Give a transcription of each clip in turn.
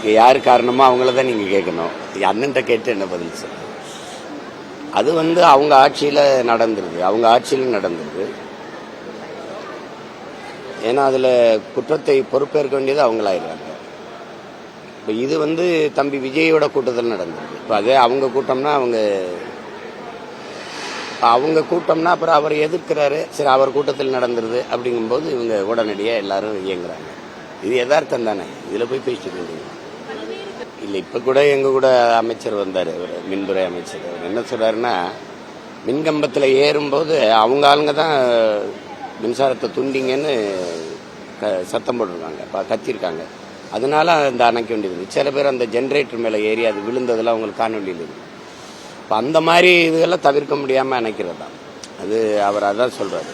இதுக்கு யார் காரணமோ அவங்கள தான் நீங்கள் கேட்கணும். அண்ணன்ட்ட கேட்டு என்ன பதில் சார்? அது அவங்க ஆட்சியில் நடந்துருது, அவங்க ஆட்சியில் நடந்துருது. ஏன்னா அதில் குற்றத்தை பொறுப்பேற்க வேண்டியது அவங்களாயிடுறாங்க. இப்போ இது தம்பி விஜயோட கூட்டத்தில் நடந்துருக்கு. இப்போ அதே அவங்க கூட்டம்னா அவங்க கூட்டம்னா அப்புறம் அவர் எதிர்க்கிறாரு, சரி அவர் கூட்டத்தில் நடந்துருது அப்படிங்கும்போது இவங்க உடனடியாக எல்லாரும் இயங்குறாங்க. இது யதார்த்தம் தானே, இதில் போய் பேசிட்டு இருந்தீங்க இல்லை. இப்போ கூட எங்கள் கூட அமைச்சர் வந்தார், மின்துறை அமைச்சர். அவர் என்ன சொல்கிறாருன்னா, மின்கம்பத்தில் ஏறும்போது அவங்க ஆளுங்க தான் மின்சாரத்தை துண்டிங்கன்னு சத்தம் போட்டிருக்காங்க, கத்திருக்காங்க. அதனால அந்த அணைக்க வேண்டியது. சில பேர் அந்த ஜென்ரேட்டர் மேலே ஏறி அது விழுந்ததெல்லாம் அவங்களுக்கு காணொலியில் இருக்கு. இப்போ அந்த மாதிரி இதெல்லாம் தவிர்க்க முடியாமல் அணைக்கிறது தான் அது. அவர் அதான் சொல்றாரு.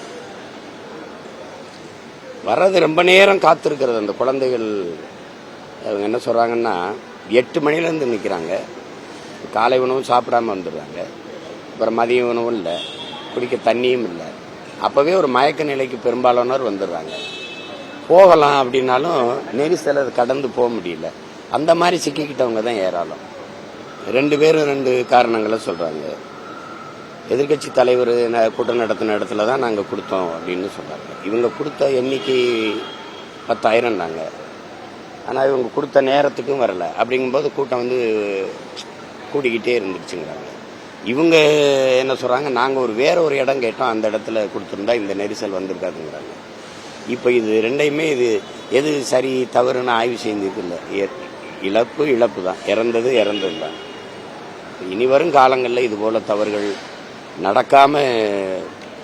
வர்றது ரொம்ப நேரம் காத்திருக்கிறது. அந்த குழந்தைகள் அவங்க என்ன சொல்றாங்கன்னா, 8 மணிலேருந்து நிற்கிறாங்க. காலை உணவும் சாப்பிடாம வந்துடுறாங்க. அப்புறம் மதிய உணவும் இல்லை, குடிக்க தண்ணியும் இல்லை. அப்போவே ஒரு மயக்க நிலைக்கு பெரும்பாலானோர் வந்துடுறாங்க. போகலாம் அப்படின்னாலும் நெரிசலை கடந்து போக முடியல. அந்த மாதிரி சிக்கிக்கிட்டவங்க தான் ஏராளம். 2 பேரும் 2 காரணங்களை சொல்றாங்க. எதிர்கட்சி தலைவர் கூட்டம் நடத்தின இடத்துல தான் நாங்கள் கொடுத்தோம் அப்படின்னு சொல்றாங்க. இவங்க கொடுத்த எண்ணிக்கை 10,000 ஆனால் இவங்க கொடுத்த நேரத்துக்கும் வரல. அப்படிங்கும்போது கூட்டம் கூடிக்கிட்டே இருந்துச்சுங்கிறாங்க. இவங்க என்ன சொல்றாங்க, நாங்கள் வேற ஒரு இடம் கேட்டோம், அந்த இடத்துல கொடுத்துருந்தா இந்த நெரிசல் வந்திருக்காதுங்கிறாங்க. இப்போ இது ரெண்டையுமே எது சரி தவறுன்னு ஆய்வு செய்திருக்கு இல்லை. இழப்பு தான், இறந்தது தான். இனி வரும் காலங்களில் இது போல தவறுகள் நடக்காம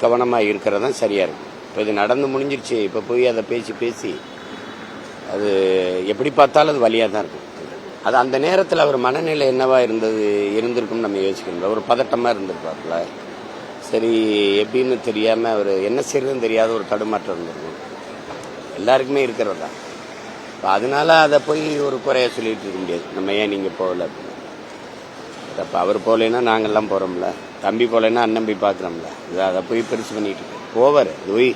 கவனமாக இருக்கிறது தான் சரியா இருக்கும். இப்போ இது நடந்து முடிஞ்சிருச்சு, இப்போ போய் அதை பேசி அது எப்படி பார்த்தாலும் அது வழியாக தான் இருக்கும். அது அந்த நேரத்தில் அவர் மனநிலை என்னவா இருந்திருக்கும்னு நம்ம யோசிக்கணும். ஒரு பதட்டமாக இருந்திருப்பாப்புல, சரி எப்படின்னு தெரியாமல் அவர் என்ன செய்யறதுன்னு தெரியாத ஒரு தடுமாற்றம் இருந்திருக்கும். எல்லாருக்குமே இருக்கிறது தான். அதனால அதை போய் ஒரு குறைய சொல்லிட்டு இருக்க முடியாது. நம்ம ஏன் நீங்கள் போகல அப்படின்னு. அப்போ அவர் போகலைன்னா நாங்கள்லாம் போகிறோம்ல, தம்பி போகலைன்னா அண்ணன் போய் பார்க்குறோம்ல. அதை போய் பெருசு பண்ணிட்டு இருக்கோம். போவார் போய்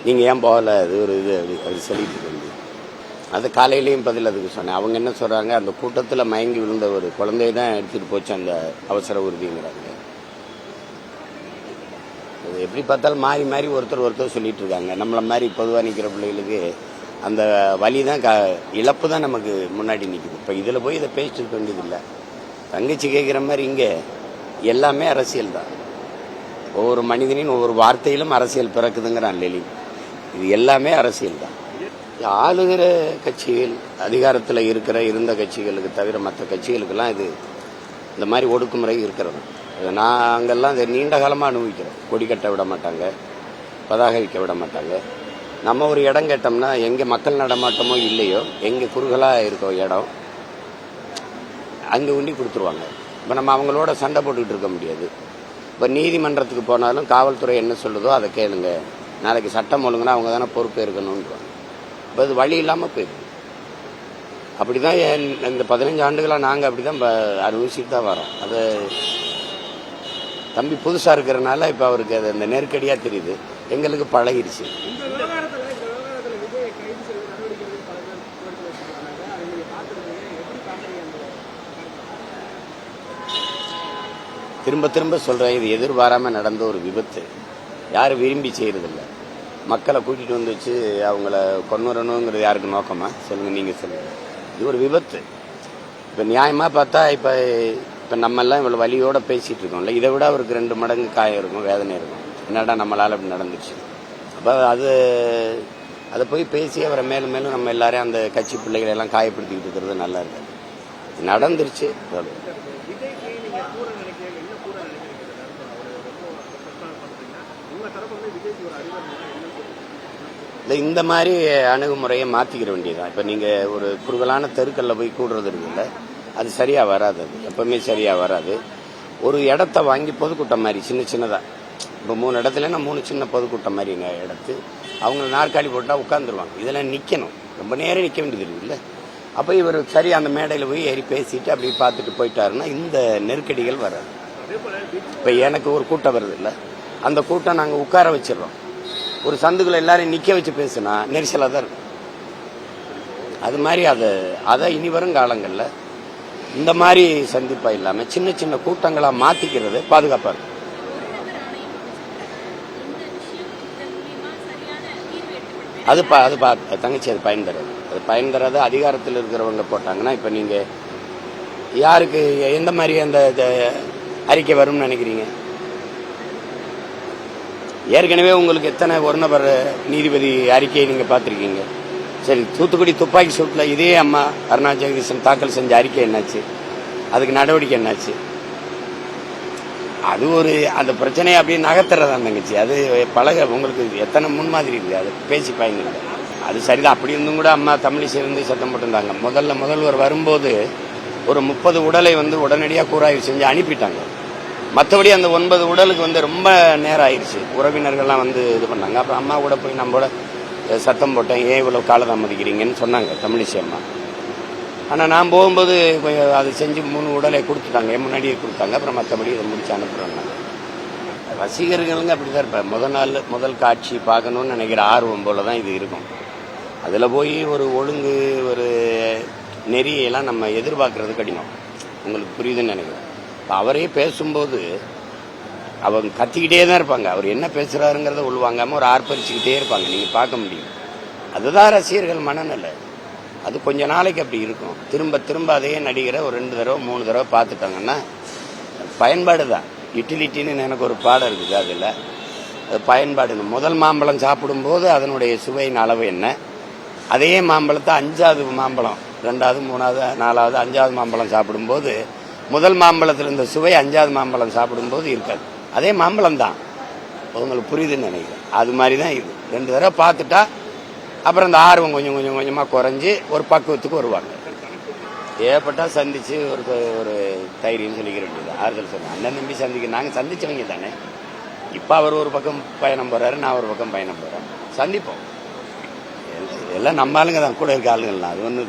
நீங்கள் ஏன் போகலை, அது ஒரு இது அது சொல்லிட்டு இருக்க முடியும். அது காலையிலையும் பதில் அதுக்கு சொன்னேன். அவங்க என்ன சொல்கிறாங்க, அந்த கூட்டத்தில் மயங்கி விழுந்த ஒரு குழந்தைய தான் எடுத்துகிட்டு போச்சு அந்த அவசர ஊர்திங்கிறாங்க. அது எப்படி பார்த்தாலும் மாறி ஒருத்தர் சொல்லிட்டு இருக்காங்க. நம்மளை மாதிரி பொதுவாக நிற்கிற பிள்ளைகளுக்கு அந்த வலி தான் இழப்பு தான் நமக்கு முன்னாடி நிற்குது. இப்போ இதில் போய் இதை பேசிட்டு இருக்க வேண்டியது இல்லை. தங்கச்சி கேட்குற மாதிரி இங்கே எல்லாமே அரசியல் தான். ஒவ்வொரு மனிதனின் ஒவ்வொரு வார்த்தையிலும் அரசியல் பிறக்குதுங்கிறான் லெலின். இது எல்லாமே அரசியல் தான். ஆளுகிற கட்சிகள், அதிகாரத்தில் இருந்த கட்சிகளுக்கு தவிர மற்ற கட்சிகளுக்கெல்லாம் இந்த மாதிரி ஒடுக்குமுறை இருக்கிறது. நாங்கள்லாம் இதை நீண்ட காலமாக அனுபவிக்கிறோம். கொடி கட்ட விட மாட்டாங்க, பதாகை வைக்க விட மாட்டாங்க. நம்ம ஒரு இடம் கேட்டோம்னா எங்கே மக்கள் நடமாட்டமோ இல்லையோ, எங்கே குறுகலாக இருக்கோ இடம், அங்கே உண்டி கொடுத்துருவாங்க. இப்போ நம்ம அவங்களோட சண்டை போட்டுக்கிட்டு இருக்க முடியாது. இப்போ நீதிமன்றத்துக்கு போனாலும் காவல்துறை என்ன சொல்லுதோ அதை கேளுங்க, நாளைக்கு சட்டம் ஒழுங்குனா அவங்க தானே பொறுப்பு இருக்கணும்ன்றாங்க. இப்போ அது வழி இல்லாமல் போயிருக்கு. அப்படிதான் இந்த 15 ஆண்டுகளாக நாங்கள் அப்படிதான் அனுபவிச்சுட்டு தான் வரோம். அது தம்பி புதுசாக இருக்கிறனால இப்போ அவருக்கு அது அந்த நெருக்கடியாக தெரியுது. எங்களுக்கு பழகிடுச்சு. திரும்ப சொல்கிறேன், இது எதிர்பாராமல் நடந்த ஒரு விபத்து. யாரும் விரும்பி செய்கிறதில்ல. மக்களை கூட்டிகிட்டு வச்சு அவங்கள கொண்டுறணுங்கிறது யாருக்கு நோக்கமா சொல்லுங்கள், நீங்கள் சொல்லுங்கள். இது ஒரு விபத்து. இப்போ நியாயமாக பார்த்தா இப்போ நம்மெல்லாம் இவ்வளோ வலியோடு பேசிகிட்டு இருக்கோம்ல, இதை விட அவருக்கு 2 மடங்கு காயம் இருக்கும், வேதனை இருக்கும். என்னடா நம்மளால் அப்படி நடந்துச்சு. அப்போ அதை போய் பேசி அவரை மேலும் நம்ம எல்லாரையும் அந்த கட்சி பிள்ளைகளை எல்லாம் காயப்படுத்திக்கிட்டு இருக்கிறது நல்லா இருக்கு. நடந்துருச்சு. இந்த மாதிரி அணுகுமுறையை மாற்றிக்கிற வேண்டியதான். இப்போ நீங்கள் ஒரு குறுகலான தெருக்களில் போய் கூடுறது இருக்குல்ல, அது சரியாக வராது. அது எப்பவுமே சரியாக வராது. ஒரு இடத்த வாங்கி பொதுக்கூட்டம் மாதிரி சின்னதாக, இப்போ 3 இடத்துலன்னா 3 சின்ன பொதுக்கூட்டம் மாதிரி எடுத்து அவங்க நாற்காலி போட்டால் உட்காந்துருவாங்க. இதெல்லாம் நிற்கணும், ரொம்ப நேரம் நிற்க வேண்டியது இருக்குல்ல. அப்போ இவர் சரி அந்த மேடையில் போய் ஏறி பேசிட்டு அப்படி பார்த்துட்டு போயிட்டாருன்னா இந்த நெருக்கடிகள் வராது. இப்போ எனக்கு ஒரு கூட்டம் வருது இல்லை, அந்த கூட்டம் நாங்கள் உட்கார வச்சிடறோம். ஒரு சந்துக்குள்ள எல்லாரையும் நிற்க வச்சு பேசுனா நெரிசலாக தான் இருக்கும். அது மாதிரி அதை இனி வரும் காலங்களில் இந்த மாதிரி சந்திப்பா இல்லாம சின்ன சின்ன கூட்டங்களா மாத்திக்கிறது பாதுகாப்பா இருக்கும். அது தங்கச்சி அது பயன் தராது. அது பயன் தராது. அதிகாரத்தில் இருக்கிறவங்க போட்டாங்கன்னா இப்ப நீங்க யாருக்கு எந்த மாதிரி அந்த அறிக்கை வரும்னு நினைக்கிறீங்க? ஏற்கனவே உங்களுக்கு எத்தனை ஒரு நபர் நீதிபதி அறிக்கையை நீங்க பார்த்திருக்கீங்க? சரி, தூத்துக்குடி துப்பாக்கி சூட்ல இதே அம்மா அருணா ஜெகதீசன் தாக்கல் செஞ்ச அறிக்கை என்னாச்சு? அதுக்கு நடவடிக்கை என்னாச்சு? அது ஒரு அந்த பிரச்சனையை அப்படியே நகர்த்துறதான் தங்கச்சி. அது உங்களுக்கு எத்தனை முன்மாதிரி இருக்கு, அது பேசி பயன் இல்லை. அது சரிதான். அப்படி இருந்தும் கூட அம்மா தமிழிசை இருந்து சத்தம் போட்டிருந்தாங்க. முதல்வர் வரும்போது ஒரு 30 உடலை உடனடியாக கூராய்வு செஞ்சு அனுப்பிட்டாங்க. மற்றபடி அந்த 9 உடலுக்கு ரொம்ப நேரம் ஆயிடுச்சு. உறவினர்கள்லாம் இது பண்ணாங்க. அப்புறம் அம்மா கூட போய் நம்மளோட சத்தம் போட்டேன், ஏன் இவ்வளவு காலதாமதிக்கிறீங்கன்னு சொன்னாங்க தமிழிசை அம்மா. ஆனால் நான் போகும்போது அதை செஞ்சு 3 உடலை கொடுத்துட்டாங்க, முன்னாடியே கொடுத்தாங்க. அப்புறம் மற்றபடி இதை முடிச்சு அனுப்புறாங்க. ரசிகர்களுங்க அப்படிதான் இருப்பாங்க. முதல் காட்சி பார்க்கணும்னு நினைக்கிற ஆர்வம் போல தான் இது இருக்கும். அதில் போய் ஒரு ஒழுங்கு ஒரு நெறியெல்லாம் நம்ம எதிர்பார்க்கறது கடினம். உங்களுக்கு புரியுதுன்னு நினைக்கிறேன். அவரே பேசும்போது அவங்க கத்திக்கிட்டே தான் இருப்பாங்க. அவர் என்ன பேசுறாருங்கிறத உள்வாங்காம ஒரு ஆர்ப்பரிச்சுக்கிட்டே இருப்பாங்க. நீங்க பார்க்க முடியும். அதுதான் ரசிகர்கள் மனநிலை. அது கொஞ்ச நாளைக்கு அப்படி இருக்கும். திரும்ப திரும்ப அதே நடிகரை ஒரு 2 தடவை 3 தடவை பார்த்துட்டாங்கன்னா பயன்பாடு தான். யூட்டிலிட்டின்னு எனக்கு ஒரு பாடம் இருக்குது. அதில் அது பயன்பாடு. முதல் மாம்பழம் சாப்பிடும்போது அதனுடைய சுவையின் அளவு என்ன, அதே மாம்பழத்தை 5வது மாம்பழம் 2வது 3வது 4வது 5வது மாம்பழம் சாப்பிடும்போது முதல் மாம்பழத்தில் இருந்த சுவை 5வது மாம்பழம் சாப்பிடும்போது இருக்காது. அதே மாம்பழம் தான். உங்களுக்கு புரியுதுன்னு நினைக்கிறேன். அது மாதிரி தான் இது. 2 தடவை பார்த்துட்டா அப்புறம் இந்த ஆர்வம் கொஞ்சம் கொஞ்சமாக குறைஞ்சி ஒரு பக்குவத்துக்கு வருவாங்க. ஏற்பட்டா சந்திச்சு ஒரு தைரியம் சொல்லிக்கிற வேண்டியது, ஆறுதல் சொல்லுங்க. அண்ணன் நம்பி சந்திக்க நாங்கள் சந்திச்சவங்க தானே. இப்போ அவர் ஒரு பக்கம் பயணம் போறாரு, நான் ஒரு பக்கம் பயணம் போறேன். சந்திப்போம். எல்லாம் நம்ம ஆளுங்க தான், கூட இருக்க ஆளுங்கள்லாம். அது ஒன்று